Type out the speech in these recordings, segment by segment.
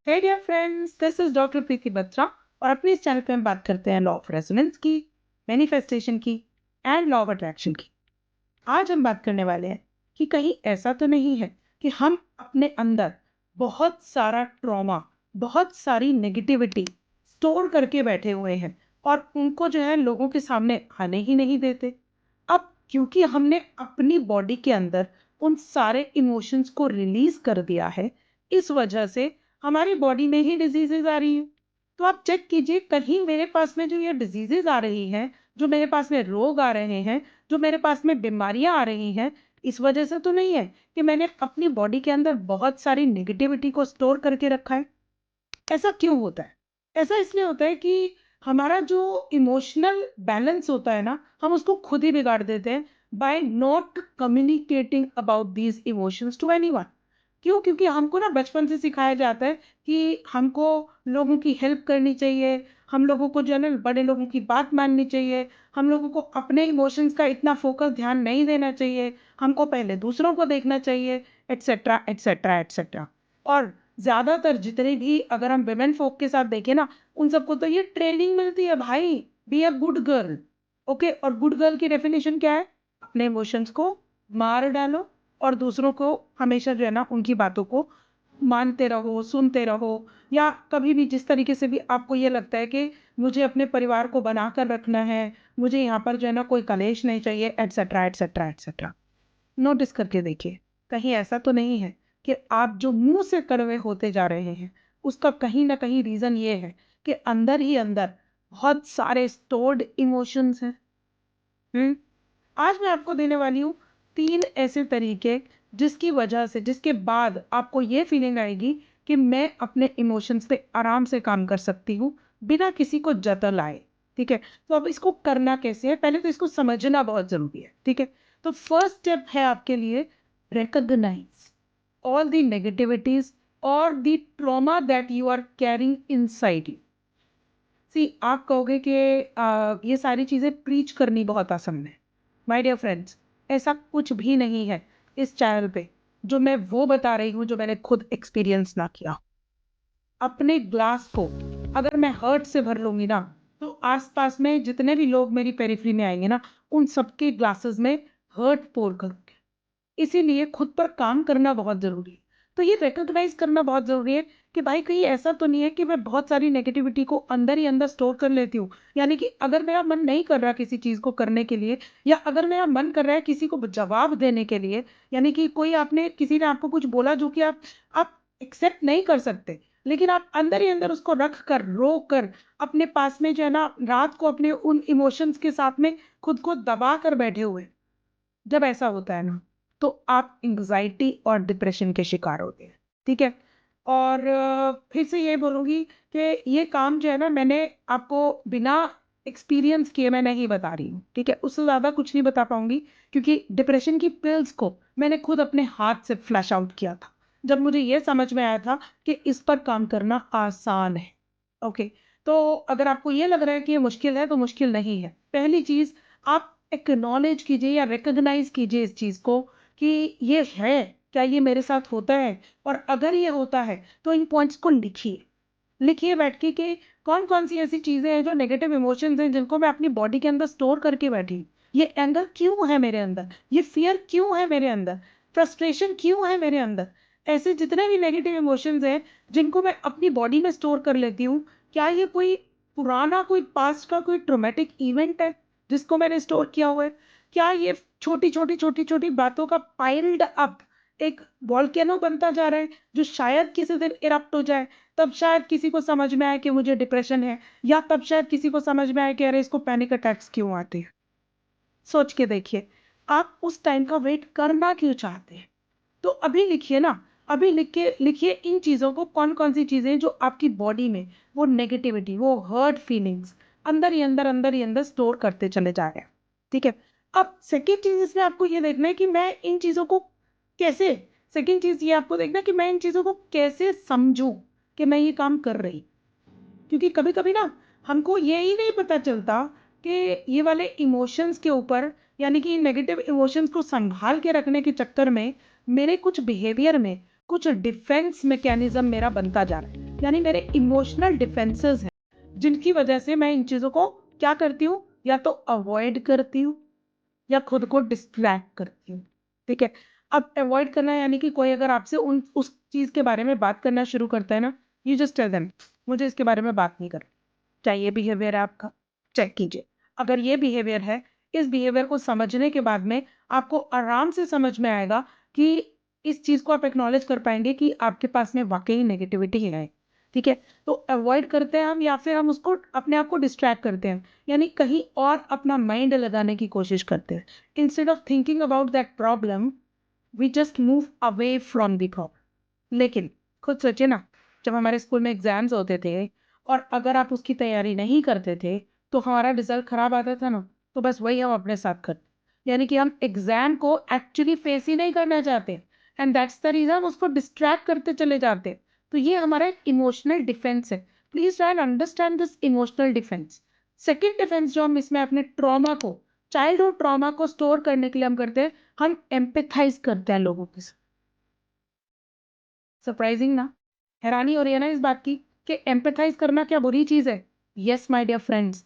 Hey dear friends, this is doctor Preeti Batra और अपने इस चैनल पे हम बात करते हैं लॉ ऑफ रेजोनेंस की, मैनिफेस्टेशन की एंड लॉ ऑफ अट्रैक्शन की। आज हम बात करने वाले हैं कि कहीं ऐसा तो नहीं है कि हम अपने अंदर बहुत सारा ट्रॉमा, बहुत सारी नेगेटिविटी स्टोर करके बैठे हुए हैं और उनको जो है लोगों के सामने आने ही नहीं देते। अब क्योंकि हमने अपनी बॉडी के अंदर उन सारे इमोशंस को रिलीज कर दिया है, इस वजह से हमारी बॉडी में ही डिजीजेज आ रही हैं। तो आप चेक कीजिए, कहीं मेरे पास में जो ये डिजीजेज आ रही हैं, जो मेरे पास में रोग आ रहे हैं, जो मेरे पास में बीमारियां आ रही हैं, इस वजह से तो नहीं है कि मैंने अपनी बॉडी के अंदर बहुत सारी नेगेटिविटी को स्टोर करके रखा है। ऐसा क्यों होता है? ऐसा इसलिए होता है कि हमारा जो इमोशनल बैलेंस होता है ना, हम उसको खुद ही बिगाड़ देते हैं by not communicating about these emotions to anyone. क्यों? क्योंकि हमको ना बचपन से सिखाया जाता है कि हमको लोगों की हेल्प करनी चाहिए, हम लोगों को जो है ना बड़े लोगों की बात माननी चाहिए, हम लोगों को अपने इमोशंस का इतना फोकस ध्यान नहीं देना चाहिए, हमको पहले दूसरों को देखना चाहिए, एटसेट्रा एटसेट्रा एटसेट्रा। और ज्यादातर जितने भी अगर हम विमेन फोक के साथ देखें ना, उन सबको तो ये ट्रेनिंग मिलती है, भाई be a good girl. Okay, और गुड गर्ल की डेफिनेशन क्या है? अपने इमोशंस को मार डालो और दूसरों को हमेशा जो है ना उनकी बातों को मानते रहो, सुनते रहो, या कभी भी जिस तरीके से भी आपको ये लगता है कि मुझे अपने परिवार को बनाकर रखना है, मुझे यहाँ पर जो है ना कोई कलेश नहीं चाहिए, एटसेट्रा एटसेट्रा एटसेट्रा। नोटिस करके देखिए, कहीं ऐसा तो नहीं है कि आप जो मुंह से कड़वे होते जा रहे हैं, उसका कहीं ना कहीं रीजन ये है कि अंदर ही अंदर बहुत सारे स्टोर्ड इमोशंस हैं। हम्म आज मैं आपको देने वाली हूँ 3 ऐसे तरीके, जिसकी वजह से, जिसके बाद आपको ये फीलिंग आएगी कि मैं अपने इमोशंस पे आराम से काम कर सकती हूँ बिना किसी को जता लाए। ठीक है, तो अब इसको करना कैसे है? पहले तो इसको समझना बहुत जरूरी है। ठीक है, तो फर्स्ट स्टेप है आपके लिए, recognize all the negativities or the trauma that you are carrying inside you। सी, आप कहोगे कि ये सारी चीजें प्रीच करनी बहुत आसान है। माय डियर फ्रेंड्स, ऐसा कुछ भी नहीं है इस चैनल पे। जो मैं वो बता रही हूँ जो मैंने खुद एक्सपीरियंस ना किया। अपने ग्लास को अगर मैं हर्ट से भर लूंगी ना, तो आसपास में जितने भी लोग मेरी पेरिफेरी में आएंगे ना, उन सबके ग्लासेस में हर्ट पोर करूंगी। इसीलिए खुद पर काम करना बहुत जरूरी है। तो ये रिकॉग्नाइज करना बहुत जरूरी है कि भाई कहीं ऐसा तो नहीं है कि मैं बहुत सारी नेगेटिविटी को अंदर ही अंदर स्टोर कर लेती हूँ। यानी कि अगर मेरा मन नहीं कर रहा किसी चीज को करने के लिए, या अगर मेरा मन कर रहा है किसी को जवाब देने के लिए, यानी कि कोई आपने, किसी ने आपको कुछ बोला जो कि आप एक्सेप्ट नहीं कर सकते, लेकिन आप अंदर ही अंदर उसको रख कर, रोक कर, अपने पास में जो है ना रात को अपने उन इमोशंस के साथ में खुद को दबा कर बैठे हुए, जब ऐसा होता है ना, तो आप एंग्जाइटी और डिप्रेशन के शिकार होते हैं। ठीक है, और फिर से ये बोलूंगी कि ये काम जो है ना, मैंने आपको बिना एक्सपीरियंस किए मैं नहीं बता रही हूँ। ठीक है, उससे ज़्यादा कुछ नहीं बता पाऊंगी, क्योंकि डिप्रेशन की पिल्स को मैंने खुद अपने हाथ से फ्लैश आउट किया था, जब मुझे ये समझ में आया था कि इस पर काम करना आसान है। ओके, तो अगर आपको ये लग रहा है कि ये मुश्किल है, तो मुश्किल नहीं है। पहली चीज, आप एक्नॉलेज कीजिए या रिकॉग्नाइज कीजिए इस चीज को कि ये है, क्या ये मेरे साथ होता है, और अगर ये होता है तो इन पॉइंट्स को लिखिए। लिखिए बैठ के कि कौन कौन सी ऐसी चीजें हैं जो नेगेटिव इमोशंस हैं जिनको मैं अपनी बॉडी के अंदर स्टोर करके बैठी हूँ। ये एंगर क्यों है मेरे अंदर, ये फियर क्यों है मेरे अंदर, फ्रस्ट्रेशन क्यों है मेरे अंदर। ऐसे जितने भी नेगेटिव इमोशंस हैं जिनको मैं अपनी बॉडी में स्टोर कर लेती हूँ, क्या ये कोई पुराना, कोई पास्ट का कोई ट्रोमेटिक इवेंट है जिसको मैंने स्टोर किया हुआ है? क्या ये छोटी छोटी छोटी छोटी बातों का पाइल्ड अप एक वॉल्केनो बनता जा रहा है, जो शायद किसी दिन इरप्ट हो जाए? तब शायद किसी को समझ में आए कि मुझे डिप्रेशन है, या तब शायद किसी को समझ में आए कि अरे इसको पैनिक अटैक्स क्यों आते हैं। सोच के देखिए, आप उस टाइम का वेट करना क्यों चाहते हैं? तो अभी लिखिए ना, अभी लिख के लिखिए इन चीजों को, कौन कौन सी चीजें जो आपकी बॉडी में वो नेगेटिविटी, वो हर्ट फीलिंग्स अंदर ही अंदर स्टोर करते चले जा रहे हैं। ठीक है, अब सेकेंड चीज इसमें आपको ये देखना है कि मैं इन चीजों को कैसे, सेकेंड चीज ये आपको देखना है कि मैं इन चीजों को कैसे समझूं कि मैं ये काम कर रही। क्योंकि कभी कभी ना हमको ये ही नहीं पता चलता कि ये वाले इमोशंस के ऊपर, यानी कि नेगेटिव इमोशंस को संभाल के रखने के चक्कर में मेरे कुछ बिहेवियर में, कुछ डिफेंस मैकेनिज्म मेरा बनता जा रहा है, यानी मेरे इमोशनल डिफेंसेस हैं, जिनकी वजह से मैं इन चीज़ों को क्या करती हूँ, या तो अवॉइड करती हूँ या खुद को डिस्ट्रैक्ट करती हूँ। ठीक है? अब अवॉइड करना यानी कि कोई अगर आपसे उस चीज़ के बारे में बात करना शुरू करता है ना, यू जस्ट टेल देम मुझे इसके बारे में बात नहीं करनी। चाहे ये बिहेवियर है आपका, चेक कीजिए। अगर ये बिहेवियर है, इस बिहेवियर को समझने के बाद में आपको आराम से समझ में आएगा कि इस चीज़ को आप एक्नॉलेज कर पाएँगे कि आपके पास में वाक़ई नेगेटिविटी है। ठीक है? तो अवॉइड करते हैं हम, या फिर हम उसको अपने आप को डिस्ट्रैक्ट करते हैं। यानी कहीं और अपना माइंड लगाने की कोशिश करते हैं। Instead of thinking about that problem, we just move away from the problem. लेकिन खुद सोचिए ना, जब हमारे स्कूल में एग्जाम्स होते थे और अगर आप उसकी तैयारी नहीं करते थे तो हमारा रिजल्ट खराब आता था ना, तो बस वही हम अपने साथ करते, यानी कि हम एग्जाम को एक्चुअली फेस ही नहीं करना चाहते, एंड दैट्स द रीजन उसको डिस्ट्रैक्ट करते चले जाते। तो ये हमारा एक इमोशनल डिफेंस है। Please try and understand this emotional defence. Second defence जो हम इसमें अपने ट्रॉमा को, चाइल्डहुड ट्रॉमा को स्टोर करने के लिए हम करते हैं, हम एम्पैथाइज करते हैं लोगों के साथ। सरप्राइजिंग ना? हैरानी हो रही है ना इस बात की कि एम्पैथाइज करना क्या बुरी चीज है? यस माय डियर फ्रेंड्स,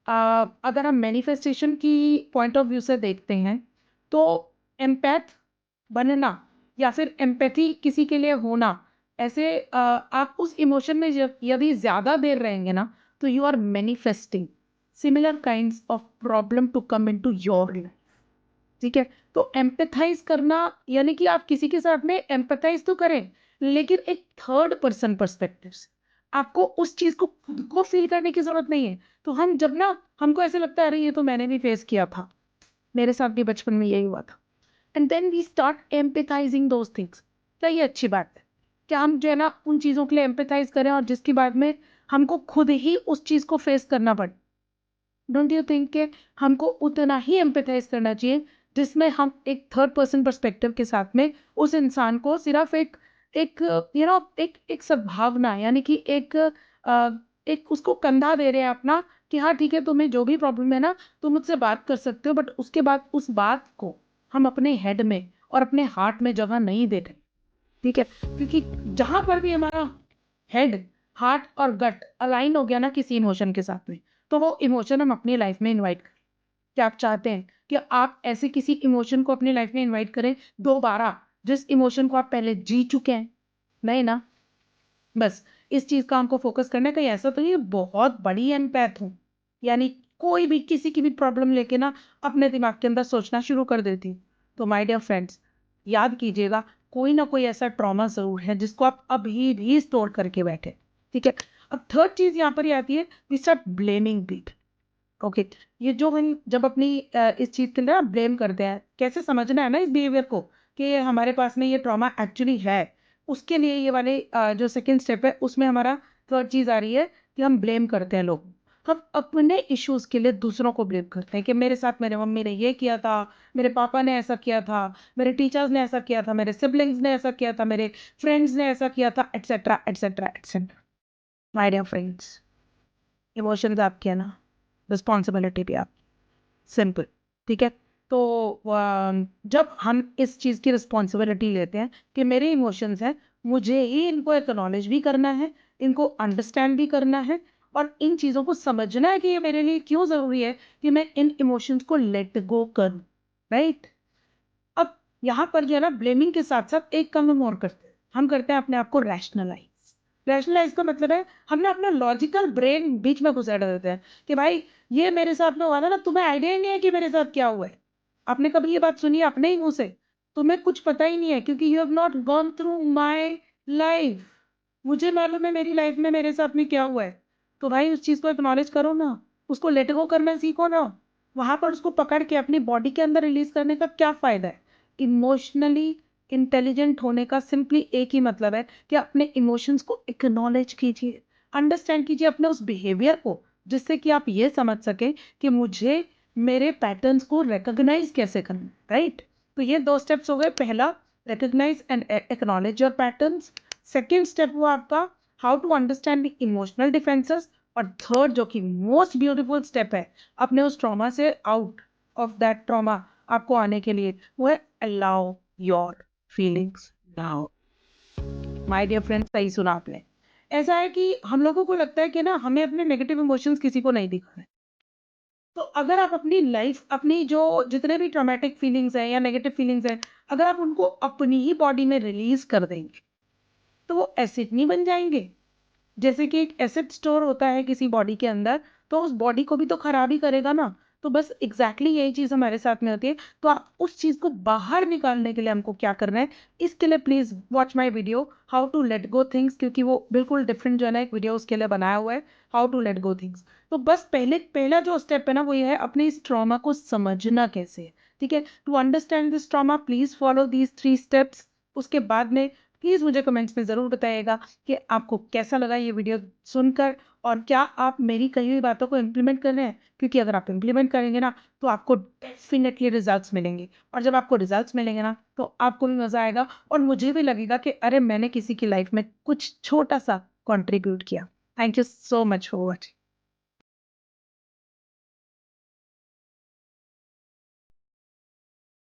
अगर हम मैनिफेस्टेशन की पॉइंट ऑफ व्यू से देखते हैं तो एम्पैथ बनना या फिर एम्पैथी किसी के लिए होना, ऐसे आप उस इमोशन में यदि ज्यादा देर रहेंगे ना, तो you are manifesting similar kinds of problem to come into your life. ठीक है? तो एम्पैथाइज करना यानी कि आप किसी के साथ में एम्पैथाइज तो करें, लेकिन एक थर्ड पर्सन पर्सपेक्टिव से। आपको उस चीज को खुद को फील करने की जरूरत नहीं है। तो हम जब ना, हमको ऐसे लगता है अरे ये तो मैंने भी फेस किया था, मेरे साथ भी बचपन में यही हुआ था, and then we start empathising those things. क्या ये अच्छी बात है? क्या हम जो है ना उन चीजों के लिए एम्पैथाइज करें और जिसके बाद में हमको खुद ही उस चीज को फेस करना पड़े? डोंट यू थिंक कि हमको उतना ही एम्पैथाइज करना चाहिए जिसमें हम एक थर्ड पर्सन पर्सपेक्टिव के साथ में उस इंसान को सिर्फ एक एक यू नो एक एक सद्भावना, यानी कि एक उसको कंधा दे रहे हैं अपना, कि हाँ ठीक है, तुम्हें जो भी प्रॉब्लम है ना, तुम मुझसे बात कर सकते हो, बट उसके बाद उस बात को हम अपने हेड में और अपने हार्ट में जगह नहीं देते। ठीक है? क्योंकि जहां पर भी हमारा हेड, हार्ट और गट अलाइन हो गया ना किसी इमोशन के साथ में, तो वो इमोशन हम अपनी लाइफ में इनवाइट करें। क्या आप चाहते हैं कि आप ऐसे किसी इमोशन को अपनी लाइफ में इनवाइट करें दोबारा, जिस इमोशन को आप पहले जी चुके हैं? नहीं ना? बस इस चीज का हमको फोकस करना है। कहीं ऐसा तो ये बहुत बड़ी एम्पैथ हूँ, यानी कोई भी किसी की भी प्रॉब्लम लेके ना अपने दिमाग के अंदर सोचना शुरू कर देती हूँ। तो माय डियर फ्रेंड्स, याद कीजिएगा, कोई ना कोई ऐसा ट्रॉमा जरूर है जिसको आप अभी भी स्टोर करके बैठे। ठीक है? अब थर्ड चीज यहाँ पर ही आती है, we start blaming people. Okay, ये जो हम जब अपनी इस चीज के लिए ब्लेम करते हैं, कैसे समझना है ना इस बिहेवियर को कि हमारे पास में ये ट्रॉमा एक्चुअली है, उसके लिए ये वाले जो सेकंड स्टेप है उसमें हमारा थर्ड चीज आ रही है कि हम ब्लेम करते हैं लोग। हम अपने इश्यूज के लिए दूसरों को ब्लेम करते हैं कि मेरे साथ मेरे मम्मी ने ये किया था, मेरे पापा ने ऐसा किया था, मेरे टीचर्स ने ऐसा किया था, मेरे सिबलिंग्स ने ऐसा किया था, मेरे फ्रेंड्स ने ऐसा किया था, etcetera etcetera etcetera. My dear friends, emotions आपके है ना, रिस्पॉन्सिबिलिटी भी आप, सिंपल। ठीक है? तो जब हम इस चीज़ की रिस्पॉन्सिबिलिटी लेते हैं कि मेरे इमोशंस हैं, मुझे ही इनको एक्नॉलेज भी करना है, इनको अंडरस्टैंड भी करना है, और इन चीज़ों को समझना है कि ये मेरे लिए क्यों ज़रूरी है कि मैं इन इमोशंस को लेट गो करूं। राइट? अब यहाँ पर जो है ना, ब्लेमिंग के साथ साथ एक काम हम और करते हैं, हम करते हैं अपने आप को रैशनलाइज। रैशनलाइज का मतलब है हमने अपना लॉजिकल ब्रेन बीच में घुसा देते हैं कि भाई ये मेरे साथ में हुआ था ना, तुम्हें आइडिया ही नहीं है कि मेरे साथ क्या हुआ है। आपने कभी ये बात सुनी है अपने ही मुंह से? तुम्हें कुछ पता ही नहीं है क्योंकि you have not gone through my life. मुझे मालूम है मेरी लाइफ में मेरे साथ में क्या हुआ है। तो भाई उस चीज को एक्नॉलेज करो ना, उसको लेट गो करना सीखो ना। वहां पर उसको पकड़ के अपनी बॉडी के अंदर रिलीज करने का क्या फायदा है? इमोशनली इंटेलिजेंट होने का सिंपली एक ही मतलब है कि अपने इमोशंस को एक्नॉलेज कीजिए, अंडरस्टैंड कीजिए अपने उस बिहेवियर को, जिससे कि आप ये समझ सके कि मुझे मेरे पैटर्न्स को रिकॉग्नाइज कैसे करना। राइट? तो ये दो स्टेप्स हो गए। पहला, recognise and acknowledge your patterns. Second step हुआ आपका how to understand the emotional defences. और थर्ड, जो कि मोस्ट ब्यूटीफुल स्टेप है अपने उस ट्रॉमा से आउट ऑफ दैट ट्रॉमा आपको आने के लिए, वो है allow your feelings now. My dear friend, सही सुना आपने। ऐसा है कि हम लोगों को लगता है कि ना हमें अपने नेगेटिव इमोशंस किसी को नहीं दिखाने। तो अगर आप अपनी लाइफ, अपनी जो जितने भी ट्रॉमेटिक फीलिंग्स हैं या नेगेटिव फीलिंग्स हैं, अगर आप उनको अपनी ही बॉडी में रिलीज कर देंगे, तो वो एसिड नहीं बन जाएँगे? जैसे कि एक एसिड स्टोर होता है किसी बॉडी के अंदर, तो उस बॉडी को भी तो खराब ही करेगा ना। तो बस एग्जैक्टली यही चीज़ हमारे साथ में होती है। तो आप उस चीज़ को बाहर निकालने के लिए हमको क्या करना है, इसके लिए please watch my video how to let go things, क्योंकि वो बिल्कुल डिफरेंट जो है ना एक वीडियो उसके लिए बनाया हुआ है, how to let go things. तो बस पहला जो स्टेप है ना वो ये है, अपने इस ट्रॉमा को समझना कैसे है, ठीक है? To understand this trauma please follow these 3 steps. उसके बाद में प्लीज़ मुझे कमेंट्स में ज़रूर बताइएगा कि आपको कैसा लगा ये वीडियो सुनकर, और क्या आप मेरी कही हुई बातों को इम्प्लीमेंट कर रहे हैं? क्योंकि अगर आप इम्प्लीमेंट करेंगे ना, तो आपको डेफ़िनेटली रिज़ल्ट्स मिलेंगे, और जब आपको रिज़ल्ट्स मिलेंगे ना, तो आपको भी मज़ा आएगा और मुझे भी लगेगा कि अरे! मैंने किसी की लाइफ़ में कुछ छोटा-सा कंट्रीब्यूट किया। Thank you so much for watching.